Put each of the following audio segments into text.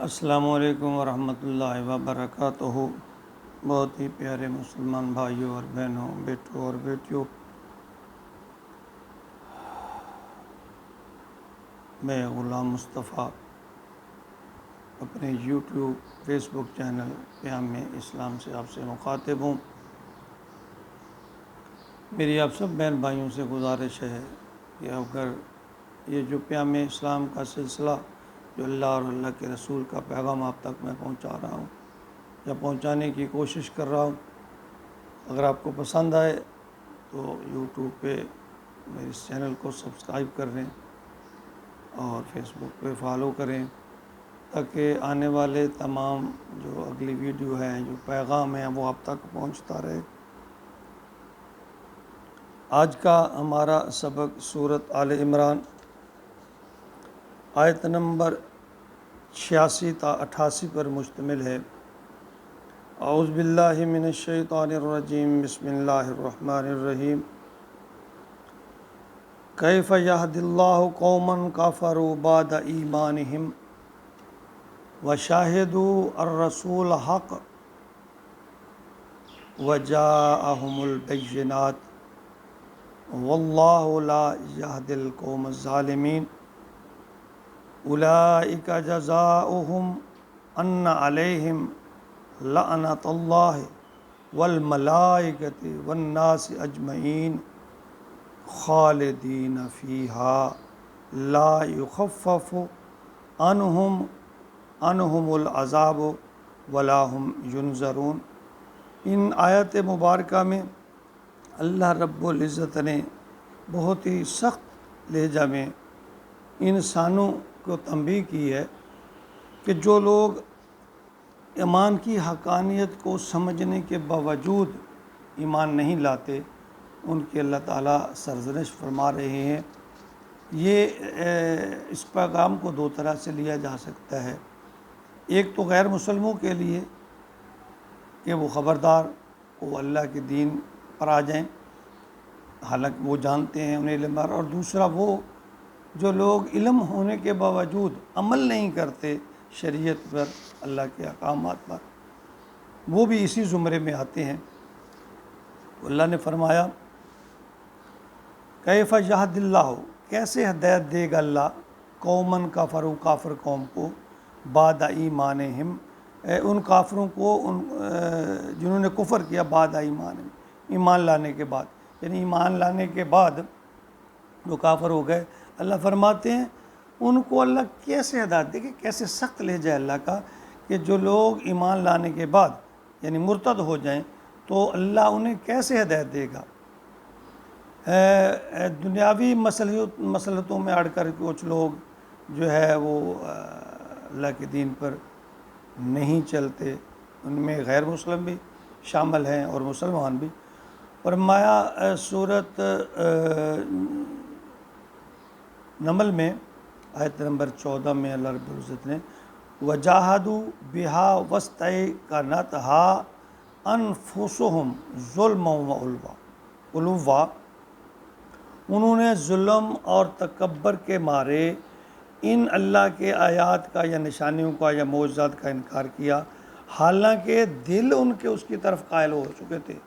السلام علیکم ورحمۃ اللہ وبرکاتہ۔ بہت ہی پیارے مسلمان بھائیوں اور بہنوں، بیٹوں اور بیٹیوں، میں غلام مصطفیٰ اپنے یوٹیوب فیس بک چینل پیام اسلام سے آپ سے مخاطب ہوں۔ میری آپ سب بہن بھائیوں سے گزارش ہے کہ اگر یہ جو پیام اسلام کا سلسلہ جو اللہ اور اللہ کے رسول کا پیغام آپ تک میں پہنچا رہا ہوں یا پہنچانے کی کوشش کر رہا ہوں، اگر آپ کو پسند آئے تو یوٹیوب پہ میرے اس چینل کو سبسکرائب کر لیں اور فیس بک پہ فالو کریں، تاکہ آنے والے تمام جو اگلی ویڈیو ہیں، جو پیغام ہیں، وہ آپ تک پہنچتا رہے۔ آج کا ہمارا سبق سورۃ آل عمران آیت نمبر 86 تا 88 پر مشتمل ہے۔ اعوذ باللہ من الشیطان الرجیم، بسم اللہ الرحمن الرحیم۔ کیف یہدی اللہ قوما کفروا بعد ایمانہم وشاہدوا الرسول حق وجاءہم البینات واللہ لا یہدی القوم الظالمین۔ اولئک جزاؤہم ان علیہم لعنۃ اللہ والملائکۃ والناس اجمعین خالدین فیہا لا یخفف عنہم العذاب ولا ہم ینظرون۔ ان آیت مبارکہ میں اللہ رب العزت نے بہت ہی سخت لہجہ میں انسانوں کو تنبیہ کی ہے کہ جو لوگ ایمان کی حقانیت کو سمجھنے کے باوجود ایمان نہیں لاتے، ان کی اللہ تعالیٰ سرزنش فرما رہے ہیں۔ یہ اس پیغام کو دو طرح سے لیا جا سکتا ہے۔ ایک تو غیر مسلموں کے لیے کہ وہ خبردار، وہ اللہ کے دین پر آ جائیں، حالانکہ وہ جانتے ہیں، انہیں علم ہے، اور دوسرا وہ جو لوگ علم ہونے کے باوجود عمل نہیں کرتے شریعت پر، اللہ کے احکامات پر، وہ بھی اسی زمرے میں آتے ہیں۔ اللہ نے فرمایا کیف یہدی اللہ، کیسے ہدایت دے گا اللہ قومن کفروا، کافر قوم کو، بعد ایمانہم، ان کافروں کو جنہوں نے کفر کیا، بعد ایمانہم، ایمان لانے کے بعد، یعنی ایمان لانے کے بعد جو کافر ہو گئے۔ اللہ فرماتے ہیں ان کو اللہ کیسے ہدایت دے گا، کیسے سخت لہجہ ہے اللہ کا کہ جو لوگ ایمان لانے کے بعد یعنی مرتد ہو جائیں تو اللہ انہیں کیسے ہدایت دے گا۔ دنیاوی مصلحتوں میں اڑ کر کچھ لوگ جو ہے وہ اللہ کے دین پر نہیں چلتے، ان میں غیر مسلم بھی شامل ہیں اور مسلمان بھی۔ فرمایا سورۃ نمل میں آیت نمبر 14 میں اللہ رب العزت نے وجاہدوا بہا واستیقنتھا انفسہم ظلما وعلوا، انہوں نے ظلم اور تکبر کے مارے ان اللہ کے آیات کا یا نشانیوں کا یا معجزات کا انکار کیا، حالانکہ دل ان کے اس کی طرف قائل ہو چکے تھے۔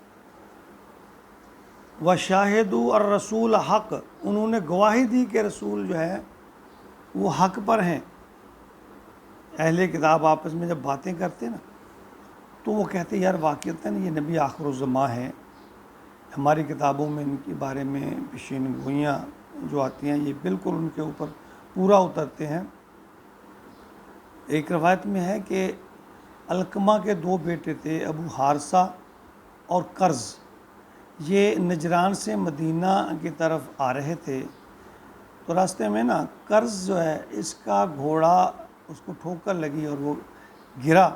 وشاہدوا الرسول حق، انہوں نے گواہی دی کہ رسول جو ہے وہ حق پر ہیں۔ اہل کتاب آپس میں جب باتیں کرتے نا تو وہ کہتے یار واقعتاً یہ نبی آخر الزماں ہیں، ہماری کتابوں میں ان کے بارے میں پیشین گوئیاں جو آتی ہیں یہ بالکل ان کے اوپر پورا اترتے ہیں۔ ایک روایت میں ہے کہ علقمہ کے دو بیٹے تھے، ابو حارثہ اور کرز، یہ نجران سے مدینہ کی طرف آ رہے تھے، تو راستے میں نا کرز جو ہے اس کا گھوڑا اس کو ٹھوکر لگی اور وہ گرا،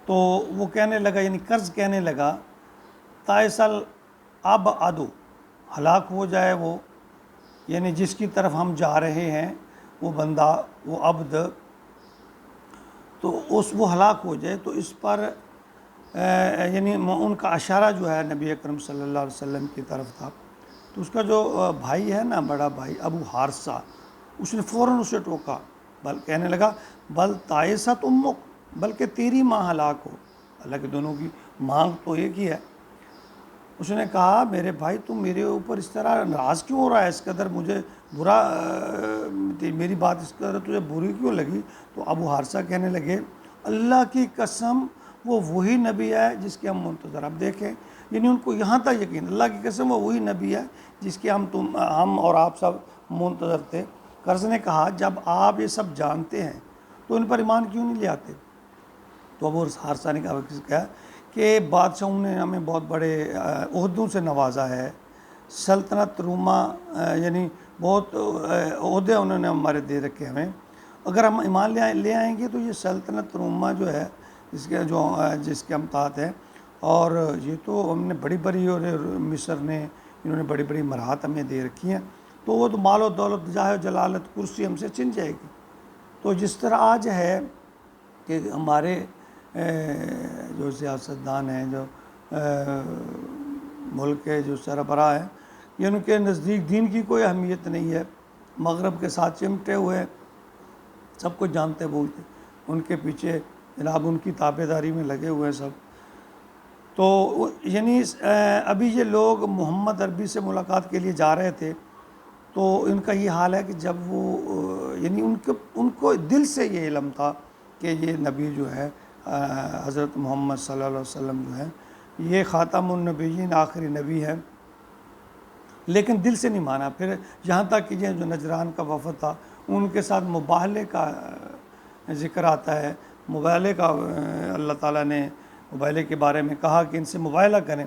تو وہ کہنے لگا، یعنی کرز کہنے لگا تائسل اب ادو، ہلاک ہو جائے وہ، یعنی جس کی طرف ہم جا رہے ہیں وہ بندہ، وہ عبد، تو وہ ہلاک ہو جائے۔ تو اس پر یعنی ان کا اشارہ جو ہے نبی اکرم صلی اللہ علیہ وسلم کی طرف تھا، تو اس کا جو بھائی ہے نا، بڑا بھائی ابو حارثہ، اس نے فوراً اسے ٹوکا، بل کہنے لگا بل تائست امک، بلکہ تیری ماں ہلاک ہو، حالانکہ دونوں کی مانگ تو ایک ہی ہے۔ اس نے کہا میرے بھائی تم میرے اوپر اس طرح ناراض کیوں ہو رہا ہے، اس قدر مجھے برا میری بات اس قدر تجھے بری کیوں لگی؟ تو ابو حارثہ کہنے لگے اللہ کی قسم وہ وہی نبی ہے جس کے ہم منتظر، اب دیکھیں یعنی ان کو یہاں تک یقین، اللہ کی قسم وہ وہی نبی ہے جس کے ہم اور آپ سب منتظر تھے۔ قرظ نے کہا جب آپ یہ سب جانتے ہیں تو ان پر ایمان کیوں نہیں لے آتے؟ تو ابو حارثہ نے کہا کہ بادشاہوں نے ہمیں بہت بڑے عہدوں سے نوازا ہے، سلطنت روما یعنی بہت عہدے انہوں نے ہمارے دے رکھے ہمیں، اگر ہم ایمان لے آئیں گے تو یہ سلطنت روما جو ہے جس کے ہم تحت ہیں، اور یہ تو ہم نے بڑی بڑی، اور مصر نے انہوں نے بڑی بڑی مراحت ہمیں دے رکھی ہیں، تو وہ تو مال و دولت جاہ و جلالت کرسی ہم سے چھن جائے گی۔ تو جس طرح آج ہے کہ ہمارے جو سیاستدان ہیں، جو ملک کے جو سربراہ ہیں، یہ ان کے نزدیک دین کی کوئی اہمیت نہیں ہے، مغرب کے ساتھ چمٹے ہوئے، سب کچھ جانتے بوجھتے، ان کے پیچھے جناب ان کی تابعداری میں لگے ہوئے ہیں سب۔ تو یعنی ابھی یہ لوگ محمد عربی سے ملاقات کے لیے جا رہے تھے، تو ان کا یہ حال ہے کہ جب وہ یعنی ان کو دل سے یہ علم تھا کہ یہ نبی جو ہے حضرت محمد صلی اللہ علیہ وسلم جو ہے یہ خاتم النبیین آخری نبی ہے، لیکن دل سے نہیں مانا۔ پھر یہاں تک کہ جو نجران کا وفد تھا ان کے ساتھ مباہلے کا ذکر آتا ہے، مباہلے کا اللہ تعالیٰ نے مباہلے کے بارے میں کہا کہ ان سے مباہلہ کریں،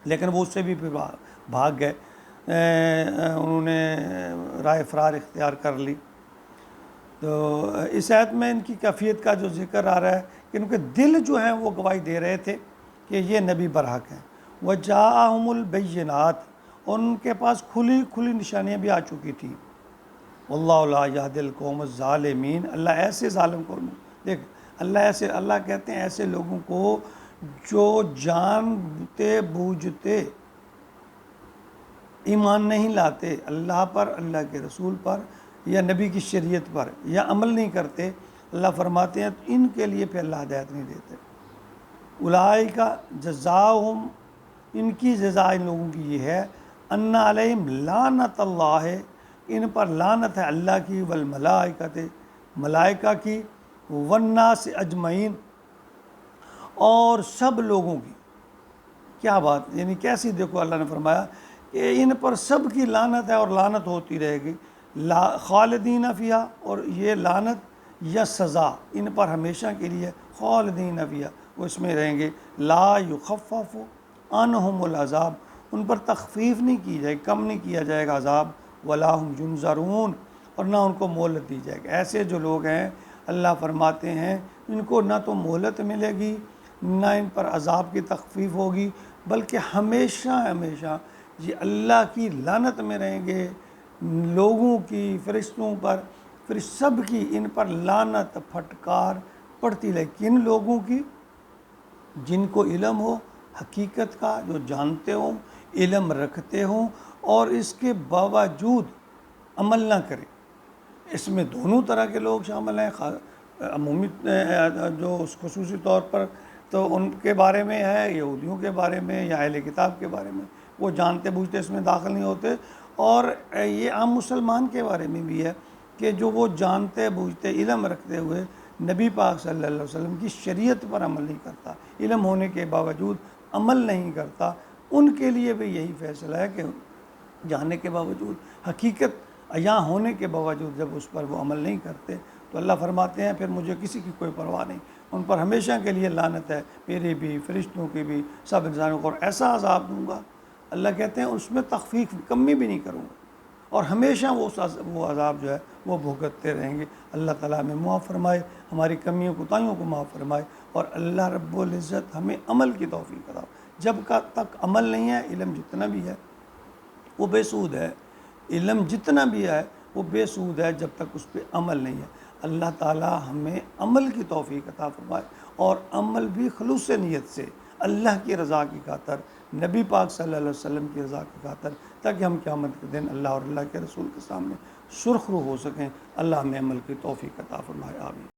لیکن وہ اس سے بھی پھر بھاگ گئے، انہوں نے رائے فرار اختیار کر لی۔ تو اس آیت میں ان کی کیفیت کا جو ذکر آ رہا ہے کہ ان کے دل جو ہیں وہ گواہی دے رہے تھے کہ یہ نبی برحق ہیں، وَجَاءَهُمُ الْبَيِّنَاتُ، اور ان کے پاس کھلی کھلی نشانیاں بھی آ چکی تھیں۔ وَاللَّهُ لَا يَهْدِي الْقَوْمَ الظَّالِمِينَ، اللہ ایسے ظالم کو دیکھ، اللہ کہتے ہیں ایسے لوگوں کو جو جانتے بوجھتے ایمان نہیں لاتے اللہ پر، اللہ کے رسول پر یا نبی کی شریعت پر، یا عمل نہیں کرتے، اللہ فرماتے ہیں ان کے لیے پھر اللہ ہدایت نہیں دیتے۔ اولئک جزاؤہم، ان کی جزا ان لوگوں کی یہ ہے، ان علیہم لعنت اللہ، ان پر لعنت ہے اللہ کی، والملائکۃ، ملائکہ کی، والناس اجمعین، اور سب لوگوں کی۔ کیا بات، یعنی کیسی، دیکھو اللہ نے فرمایا کہ ان پر سب کی لعنت ہے اور لعنت ہوتی رہے گی، خالدین فیہا، اور یہ لعنت یا سزا ان پر ہمیشہ کے لیے، خالدین فیہا، وہ اس میں رہیں گے، لا یخفف عنہم العذاب، ان پر تخفیف نہیں کی جائے، کم نہیں کیا جائے گا عذاب، ولا ہم ینظرون، اور نہ ان کو مہلت دی جائے گی۔ ایسے جو لوگ ہیں اللہ فرماتے ہیں ان کو نہ تو مہلت ملے گی، نہ ان پر عذاب کی تخفیف ہوگی، بلکہ ہمیشہ ہمیشہ یہ اللہ کی لعنت میں رہیں گے، لوگوں کی، فرشتوں پر، پھر سب کی ان پر لعنت پھٹکار پڑتی رہے۔ کن لوگوں کی؟ جن کو علم ہو حقیقت کا، جو جانتے ہوں، علم رکھتے ہوں، اور اس کے باوجود عمل نہ کریں۔ اس میں دونوں طرح کے لوگ شامل ہیں، عمومی جو خصوصی طور پر تو ان کے بارے میں ہے، یہودیوں کے بارے میں یا اہل کتاب کے بارے میں، وہ جانتے بوجھتے اس میں داخل نہیں ہوتے، اور یہ عام مسلمان کے بارے میں بھی ہے کہ جو وہ جانتے بوجھتے علم رکھتے ہوئے نبی پاک صلی اللہ علیہ وسلم کی شریعت پر عمل نہیں کرتا، علم ہونے کے باوجود عمل نہیں کرتا، ان کے لیے بھی یہی فیصلہ ہے کہ جاننے کے باوجود، حقیقت عیاں ہونے کے باوجود جب اس پر وہ عمل نہیں کرتے تو اللہ فرماتے ہیں پھر مجھے کسی کی کوئی پرواہ نہیں، ان پر ہمیشہ کے لیے لعنت ہے، میری بھی، فرشتوں کی بھی، سب انسانوں کو، اور ایسا عذاب دوں گا، اللہ کہتے ہیں اس میں تخفیف کمی بھی نہیں کروں گا، اور ہمیشہ وہ عذاب جو ہے وہ بھگتتے رہیں گے۔ اللہ تعالیٰ ہمیں معاف فرمائے، ہماری کمیوں کوتاہیوں کو معاف فرمائے، اور اللہ رب العزت ہمیں عمل کی توفیق عطا۔ جب تک عمل نہیں ہے، علم جتنا بھی ہے وہ بے سود ہے، علم جتنا بھی ہے وہ بے سود ہے جب تک اس پہ عمل نہیں ہے۔ اللہ تعالیٰ ہمیں عمل کی توفیق عطا فرمائے، اور عمل بھی خلوص نیت سے، اللہ کی رضا کی خاطر، نبی پاک صلی اللہ علیہ وسلم کی رضا کی خاطر، تاکہ ہم قیامت کے دن اللہ اور اللہ کے رسول کے سامنے سرخ رو ہو سکیں۔ اللہ ہمیں عمل کی توفیق عطا فرمائے، آمین۔